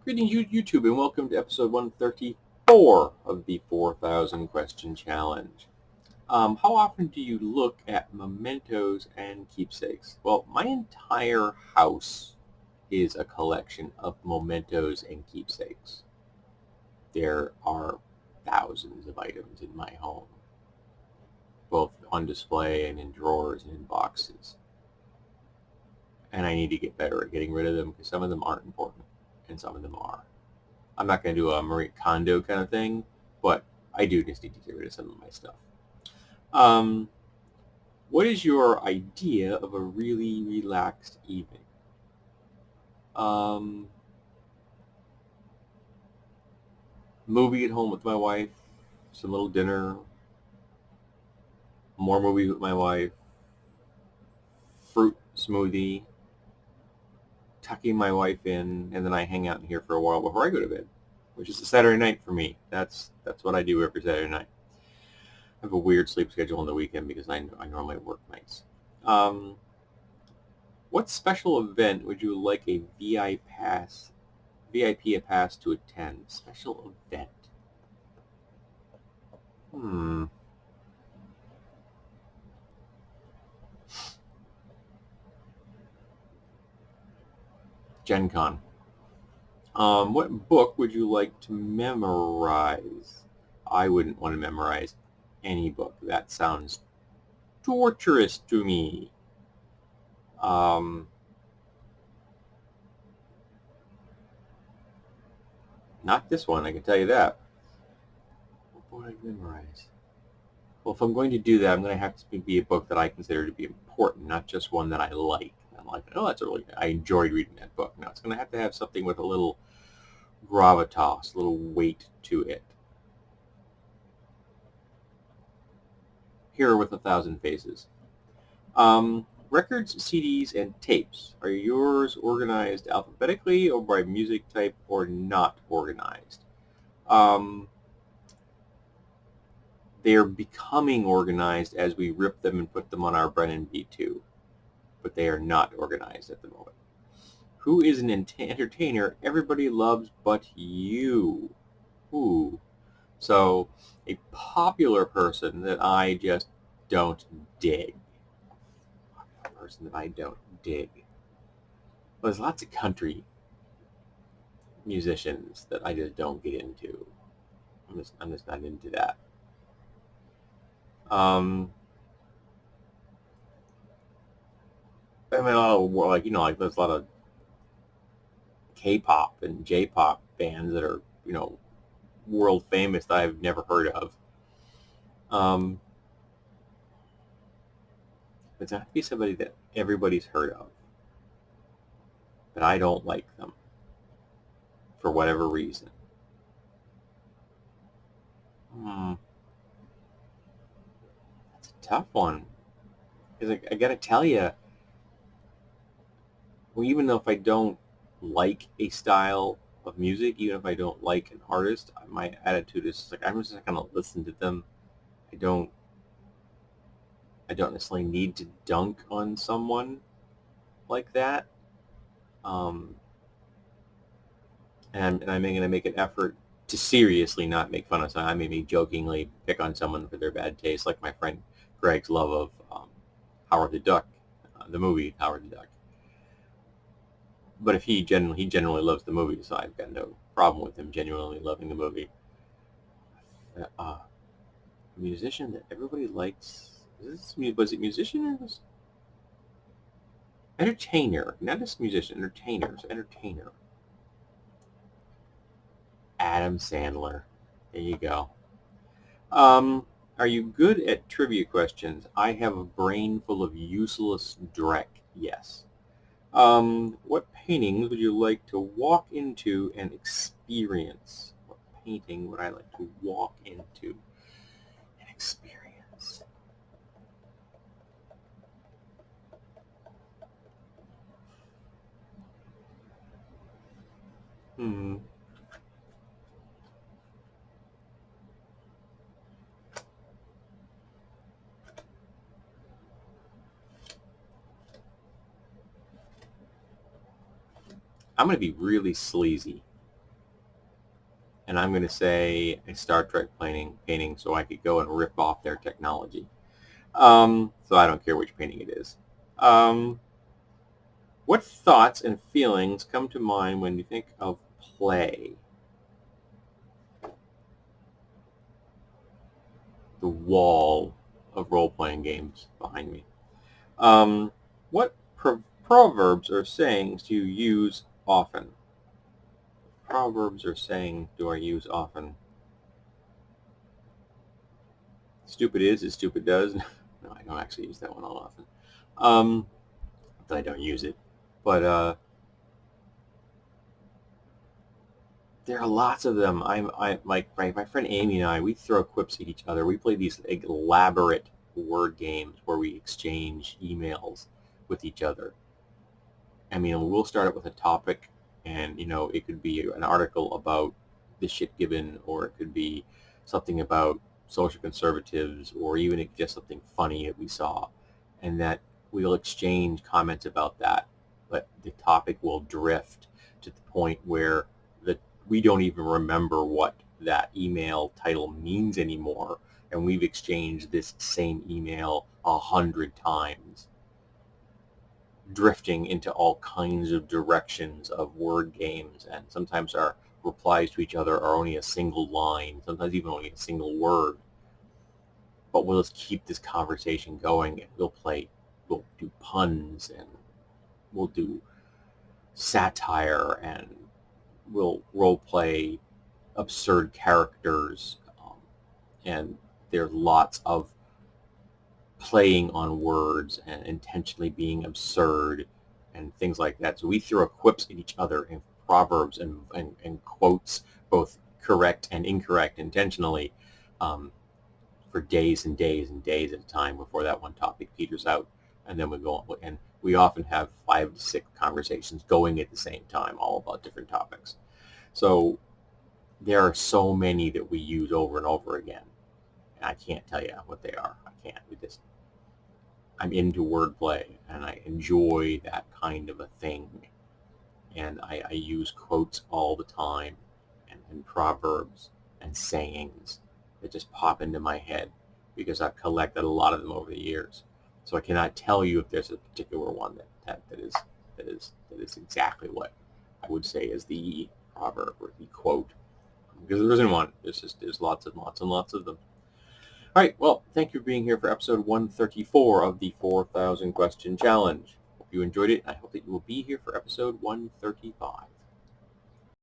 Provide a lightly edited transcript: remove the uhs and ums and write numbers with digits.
Greetings, YouTube, and welcome to episode 134 of the 4,000 Question Challenge. How often do you look at mementos and keepsakes? Well, my entire house is a collection of mementos and keepsakes. There are thousands of items in my home, both on display and in drawers and in boxes. And I need to get better at getting rid of them because some of them aren't important and some of them are. I'm not going to do a Marie Kondo kind of thing, but I do just need to get rid of some of my stuff. Um, what is your idea of a really relaxed evening? Um, movie at home with my wife, some little dinner, more movies with my wife, fruit smoothie, tucking my wife in, and then I hang out in here for a while before I go to bed, which is a Saturday night for me. That's what I do every Saturday night. I have a weird sleep schedule on the weekend because I normally work nights. What special event would you like a VIP a pass to attend? Special event. Hmm. Gen Con. What book would you like to memorize? I wouldn't want to memorize any book. That sounds torturous to me. Um, Not this one, I can tell you that. What would I memorize? Well, if I'm going to do that, I'm going to have to be a book that I consider to be important, not just one that I like. I'm like, oh, I enjoyed reading that book. No, it's going to have something with a little gravitas, a little weight to it. Here with 1,000 Faces. Records, CDs, and tapes. Are yours organized alphabetically or by music type or not organized? Um, they're becoming organized as we rip them and put them on our Brennan B2, but they are not organized at the moment. Who is an entertainer everybody loves but you? Ooh. So, a popular person that I just don't dig. A person that I don't dig. Well, there's lots of country musicians that I just don't get into. I'm just not into that. I mean, there's a lot of K-pop and J-pop bands that are, world famous that I've never heard of. It's not to be somebody that everybody's heard of, but I don't like them for whatever reason. Hmm, that's a tough one. Because I got to tell you, well, even though if I don't like a style of music, even if I don't like an artist, my attitude is like I'm just not going to listen to them. I don't I don't necessarily need to dunk on someone like that. Um, and I'm going to make an effort to seriously not make fun of someone. I may jokingly pick on someone for their bad taste, like my friend Greg's love of Howard the Duck, the movie Howard the Duck. But if he generally loves the movie, so I've got no problem with him genuinely loving the movie. A musician that everybody likes. Was it musician or was entertainer? Not just musician, entertainers. Entertainer. Adam Sandler. There you go. Are you good at trivia questions? I have a brain full of useless dreck. Yes. What paintings would you like to walk into and experience? What painting would I like to walk into and experience? Hmm. I'm going to be really sleazy. and I'm going to say a Star Trek painting so I could go and rip off their technology. So I don't care which painting it is. What thoughts and feelings come to mind when you think of play? The wall of role-playing games behind me. What proverbs or sayings do you use often? Proverbs or saying do I use often? Stupid is as stupid does. No, I don't actually use that one all often. I don't use it. But there are lots of them. I like my friend Amy and I, we throw quips at each other. We play these elaborate word games where we exchange emails with each other. I mean, we'll start it with a topic, and it could be an article about the shit given, or it could be something about social conservatives, or even just something funny that we saw, and that we'll exchange comments about that. But the topic will drift to the point where we don't even remember what that email title means anymore, and we've exchanged this same email 100 times, drifting into all kinds of directions of word games, and sometimes our replies to each other are only a single line, sometimes even only a single word. But we'll just keep this conversation going, and we'll do puns, and we'll do satire, and we'll role play absurd characters, and there's lots of playing on words and intentionally being absurd and things like that. So we throw quips at each other in proverbs and quotes, both correct and incorrect intentionally, for days and days and days at a time before that one topic peters out. And then we go on, and we often have 5 to 6 conversations going at the same time, all about different topics. So there are so many that we use over and over again. And I can't tell you what they are. I can't. I'm into wordplay, and I enjoy that kind of a thing. And I use quotes all the time, and proverbs and sayings that just pop into my head because I've collected a lot of them over the years. So I cannot tell you if there's a particular one that is exactly what I would say is the proverb or the quote, because there isn't one. There's lots and lots and lots of them. All right, well, thank you for being here for episode 134 of the 4,000 question challenge. Hope you enjoyed it. I hope that you will be here for episode 135.